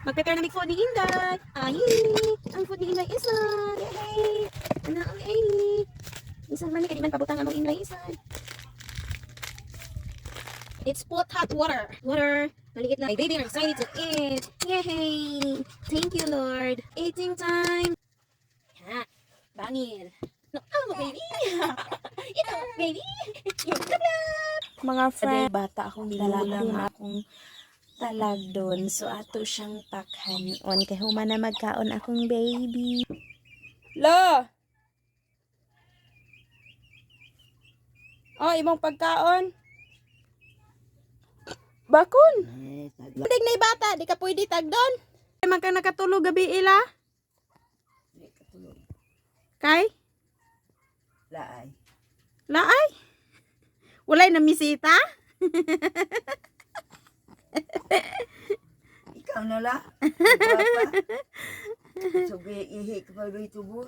Mag-prepare na may food ni Inday. Ay, ang food ni Inday isan. Yay! Ano ang ay? Isan man ni kaniman pabutang among Inday isan. It's pot hot water. Water. Maliit lang. My baby are excited to eat. Yay! Thank you, Lord. Eating time. Ha, bangin. No, oh, baby. Ito, baby. Mga friend, bata akong lalaki na akong talag doon. So, ato siyang pakhanon. Kaya human na magkaon akong baby. Lo! Oh, imong pagkaon. Bakun! Hindi na bata, di ka pwede tag doon. Man ka nakatulog gabi ila? Kay? Laay. Laay? Walay na misita? Ikaw na la. Papa. Sugi ihi ka pa rin tubo.